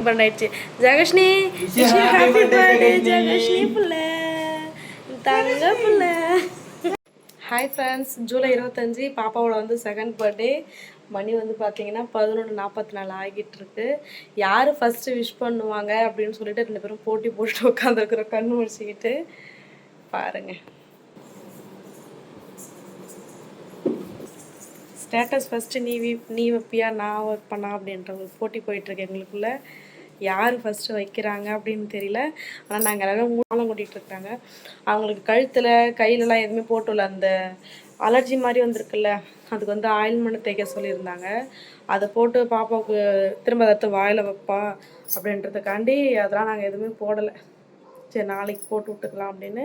பண்ணிடுச்சு. ஜெகஷ்னி happy birthday ஜெகஷ்னி புள்ள தங்க புள்ள. ஹாய் ஃப்ரெண்ட்ஸ், ஜூலை 25 பாப்பாவோட வந்து செகண்ட் பர்த்டே. மணி வந்து பார்த்தீங்கன்னா 11:44 ஆகிட்டு இருக்கு. யார் ஃபஸ்ட்டு விஷ் பண்ணுவாங்க அப்படின்னு சொல்லிட்டு 2 பேரும் போட்டி போட்டு உட்காந்துருக்குறோம் கண்ணு முடிச்சுக்கிட்டு. பாருங்கள், ஸ்டேட்டஸ் ஃபஸ்ட்டு நீ வைப்பியா நான் வைப்பேனா அப்படின்ற ஒரு போட்டி போயிட்டுருக்கு எங்களுக்குள்ளே. யார் ஃபஸ்ட்டு வைக்கிறாங்க அப்படின்னு தெரியல. ஆனால் நாங்கள் எல்லாரும் மூலம் கூட்டிகிட்டு இருக்காங்க. அவங்களுக்கு கழுத்தில் கையிலலாம் எதுவுமே போட்டுள்ள அந்த அலர்ஜி மாதிரி வந்திருக்குல்ல, அதுக்கு வந்து ஆயில்மெண்ட் தேய்க்க சொல்லியிருந்தாங்க. அதை போட்டு பாப்பாவுக்கு திரும்ப அதை வாயில் வைப்பா அப்படின்றதுக்காண்டி அதெல்லாம் நாங்கள் எதுவுமே போடலை. சரி நாளைக்கு போட்டு விட்டுக்கலாம் அப்படின்னு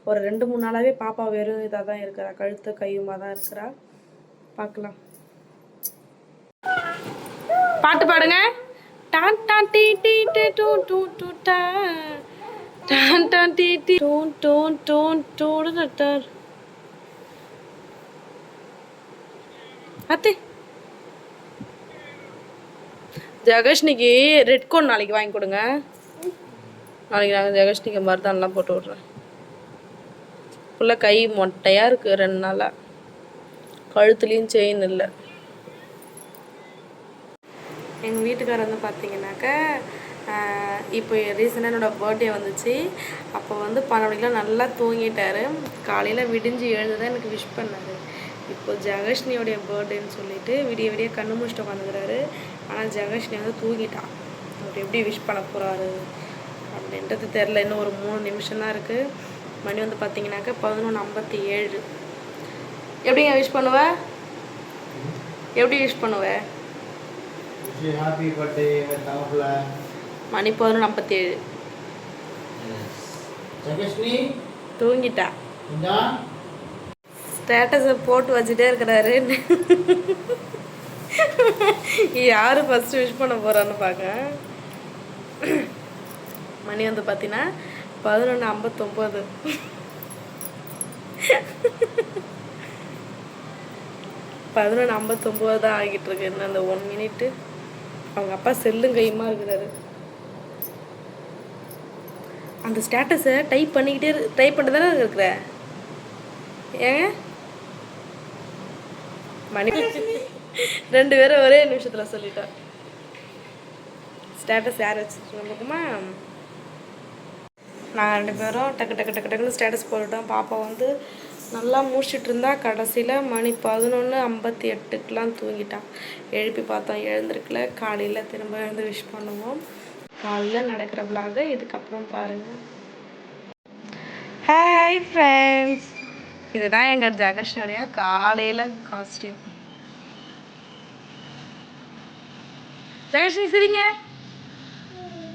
ஒரு 2-3 நாளாகவே பாப்பா வெறும் இதாக தான் இருக்கிறா, கழுத்து கையுமா தான் இருக்கிறா. பார்க்கலாம். பாட்டு பாடுங்க. டான் டான் டீ டீ டீ டூ டூ டூ டா டான் டான் டீ டீ டூன் டூன் டூன் டூடு டர். அத்தே ஜெகஷ்னிக்கு ரெட் கோன் நாளைக்கு வாங்கி கொடுங்க. நாளைக்கு நாங்கள் ஜெகஷ்னிக்கு மருதானெலாம் போட்டு விட்றேன். ஃபுல்லாக கை மொட்டையாக இருக்குது 2 நாளாக. கழுத்துலேயும் செயின் இல்லை. எங்கள் வீட்டுக்காரர் வந்து பார்த்தீங்கன்னாக்கா இப்போ ரீசெண்டாக என்னோடய பர்த்டே வந்துச்சு. அப்போ வந்து 12 மணிக்கெலாம் நல்லா தூங்கிட்டார். காலையில் விடிஞ்சு எழுந்து தான் எனக்கு விஷ் பண்ணார். இப்போ ஜெகஷ்னியோடைய பர்த்டேன்னு சொல்லிட்டு விடிய விடிய கண்ணு முடிச்சுட்டு உட்காந்துக்கிறாரு. ஆனால் ஜெகஷ்னி வந்து தூங்கிட்டான். அவர் எப்படி விஷ் பண்ண போகிறாரு அப்படின்றது தெரில. இன்னும் ஒரு 3 நிமிஷம் தான் இருக்குது. மணி வந்து பார்த்தீங்கன்னாக்கா 11:57. எப்படிங்க விஷ் பண்ணுவ? எப்படி விஷ் பண்ணுவ? Happy birthday தங்கப்புல. மணி 11:57. ஜெகஷ்னி தூங்கிட்டா. ஸ்டேட்டஸை போட்டு வச்சுட்டே இருக்கிறாரு. யார் ஃபஸ்ட்டு விஷ் பண்ண போகிறான்னு பார்க்க. மணி வந்து பார்த்தீங்கன்னா 11:59. 11:59 தான் ஆகிட்டு இருக்கு. இன்னும் அந்த 1 மினிட்டு. அவங்க அப்பா செல்லும் கையுமா இருக்கிறாரு. அந்த ஸ்டேட்டஸை டைப் பண்ணிட்டு தானே இருக்கிற. ஏங்க மணி 2 பேரும் ஒரே நிமிஷத்தில் சொல்லிட்டா. ஸ்டேட்டஸ் யார் வச்சுருக்கோமா? நாங்கள் 2 பேரும் டக்கு டக்கு டக்கு டக்குன்னு ஸ்டேட்டஸ் போட்டுட்டோம். பாப்பா வந்து நல்லா முடிச்சுட்டு இருந்தா. கடைசியில் மணி 11:58க்கெலாம் தூங்கிட்டான். எழுப்பி பார்த்தோம், எழுந்திருக்கல. காலையில் திரும்ப எழுந்து விஷ் பண்ணுவோம். காலையில் நடக்கிற விளாக இதுக்கப்புறம் பாருங்கள். ஹாய் ஃப்ரெண்ட்ஸ், இதுதான் எங்கள் ஜெகஷ்னுடைய காலையில் காஸ்டியூம். ஜெகஷ்னி சரிங்க,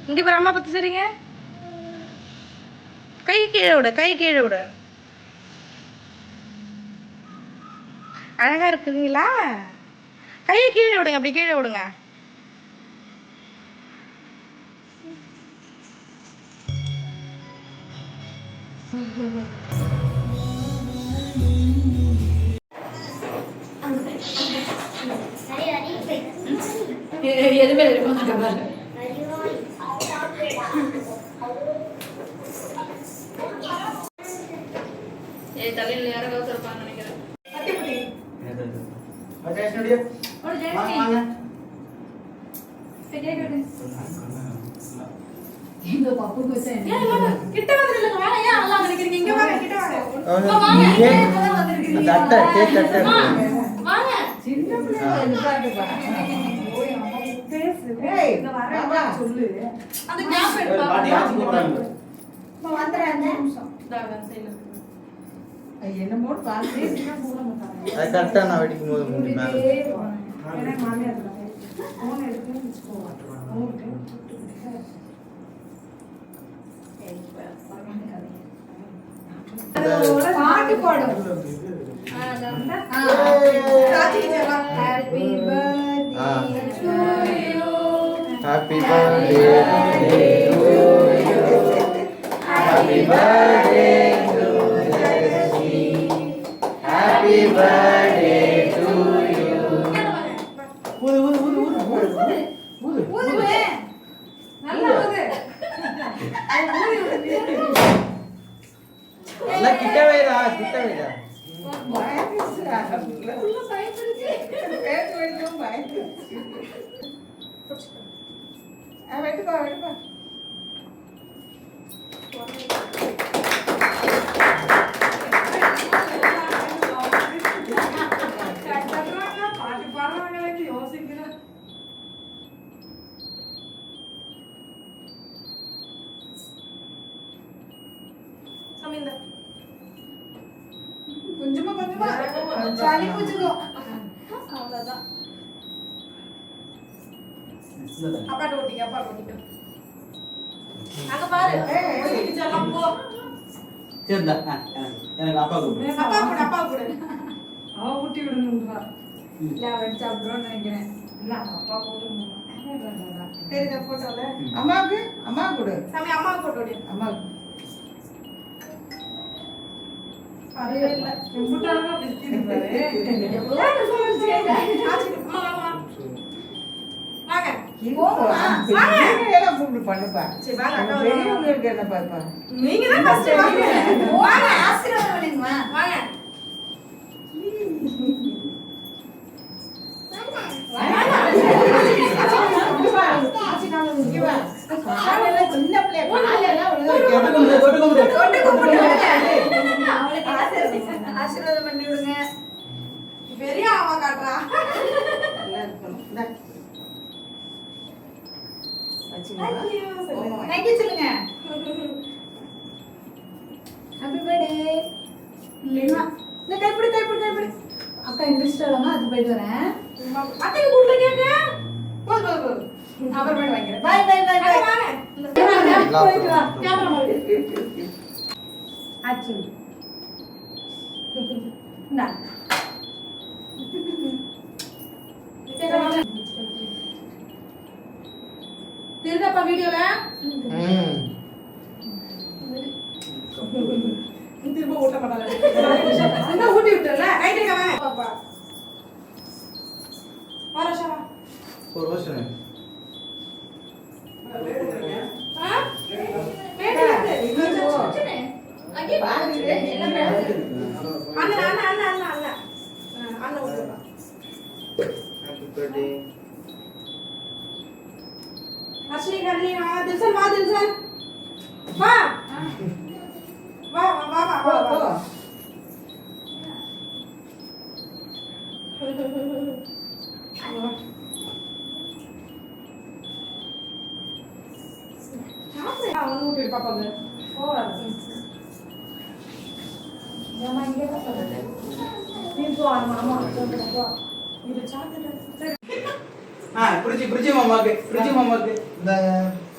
இங்கே போகிற அம்மா பார்த்து சரிங்க. கை கீழே விட, கை கீழே விட. அழகா இருக்குங்களா? கையை கீழே விடுங்க, அப்படி கீழே விடுங்க. எதுவுமே தலையில் யாராவது இருப்பான்னு நினைக்கிறேன். என்னமோ கரெக்டாக நான் வெடிக்கும் போது பாட்டு பாடும். Happy birthday to you. Happy birthday to Jagashni. Happy birthday. நல்லா கிட்ட வைடா கிட்ட வைடா கொஞ்சமா கொஞ்சமா சளி பிடிச்சுக்கோ அவ்வளவுதான் அப்பாட்ட ஓட்டிக்க அங்க பாரு ஓட்டிக்கு செல்லம் போ சரிடா எனக்கு அப்பா கூப்பிடு அப்பா கூட அவ ஊட்டி விடணும்ன்றா இல்ல அவன் சாப்பிடுறோம்னு நினைக்கிறேன் இல்ல அப்பா போட்டு தெரியுதா போட்டோல அம்மா கொடு சாமி அம்மா போட்டு அம்மா அறிவே இல்ல எம்புட்டாங்க பிஸ்தின்றாரு எவ்வளவு சொல்லுங்க அம்மா வாங்க எல்லாம் கூப்பிட்டு பண்ணுப்பா சரி வாங்க அக்கா பெரியவங்களுக்கு என்ன பாப்பா நீங்க தான் ஃபர்ஸ்ட் வாங்க வாங்க ஆசீர்வாதம் பண்ணுங்க வாங்க ஆசீர்வாதம் பண்ணி விடுங்க பெரிய ஆவா காட்டுறா தேங்க்யூ சொல்லுங்க ஹாப்பி பர்த்டே இல்லைன்னா இந்த கைப்பிடி அக்கா இன்ட்ரெஸ்டாலமா அது போயிட்டு வரேன் அத்தைக்கு கூப்பிட்டு கேட்க போது அப்புறம் போய் வாங்கிக்கிறேன் பை வாங்க போயிட்டு வா கேமரா ஆச்சு இந்தா தெரியுதாப்பா வீடியோல திரும்ப ஊட்ட மாட்டாங்க ஊட்டி விட்டுறல ரைட் பாப்பா வரஷா ஒரு வருஷம் ஹாப்பி பர்த்டே அஸ்லி கர்லி தில்சன் வா தில்சன் வா வா வா வா வா வா அவன் ஊட்டி பாப்பாங்க ஓ மாமா இங்க வா சொல்லுங்க நீ போ மாமா போ இது சாக்லேட் பிரிட்ஜி மாமாக்கு இந்த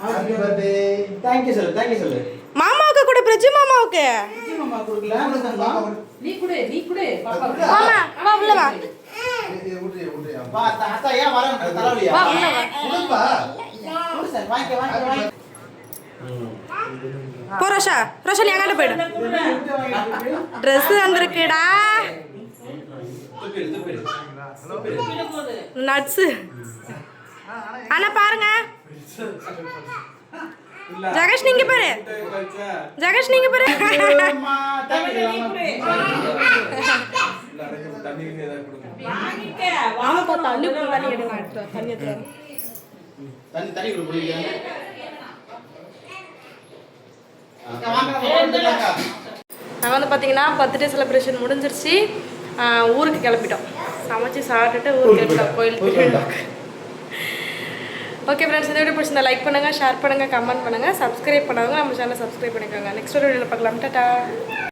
ஹாப்பி பர்த்டே थैंक यू சொல்லு மாமாவுக்கு கூட பிரஜு மாமாவுக்கு பிரிட்ஜி மாமா கொடுக்கல நீ குடு பாப்பா மாமா வா உள்ள வா வா தாத்தா ஏன் வர தலைவலியா வா உள்ள வா கொடுப்பா கொடு சார் வாங்க போ ரோஷா நீ அங்காண்ட போயிடு Dress வந்திருக்குடா நட்ஸ் அண்ணா பாருங்க ஜகேஷ் நீங்க பாரு ஆமாப்பா தண்ணி எடுங்க தண்ணி எடுத்து தண்ணி குடிங்க நாங்கள் வந்து பார்த்தீங்கன்னா பர்த்டே செலிப்ரேஷன் முடிஞ்சிருச்சு ஊருக்கு கிளம்பிட்டோம் சமைச்சு சாப்பிட்டுட்டு ஊருக்கு கிளம்பிட்டோம் கோயிலுக்கு ஓகே ஃப்ரெண்ட்ஸ் இந்த வீடியோ பிடிச்சிருந்தா லைக் பண்ணுங்கள் ஷேர் பண்ணுங்கள் கமெண்ட் பண்ணுங்கள் சப்ஸ்கிரைப் பண்ணாதவங்க நம்ம சேனலை சப்ஸ்கிரைப் பண்ணிக்கோங்க நெக்ஸ்ட் வீடியோவில் பார்க்கலாம் டாடா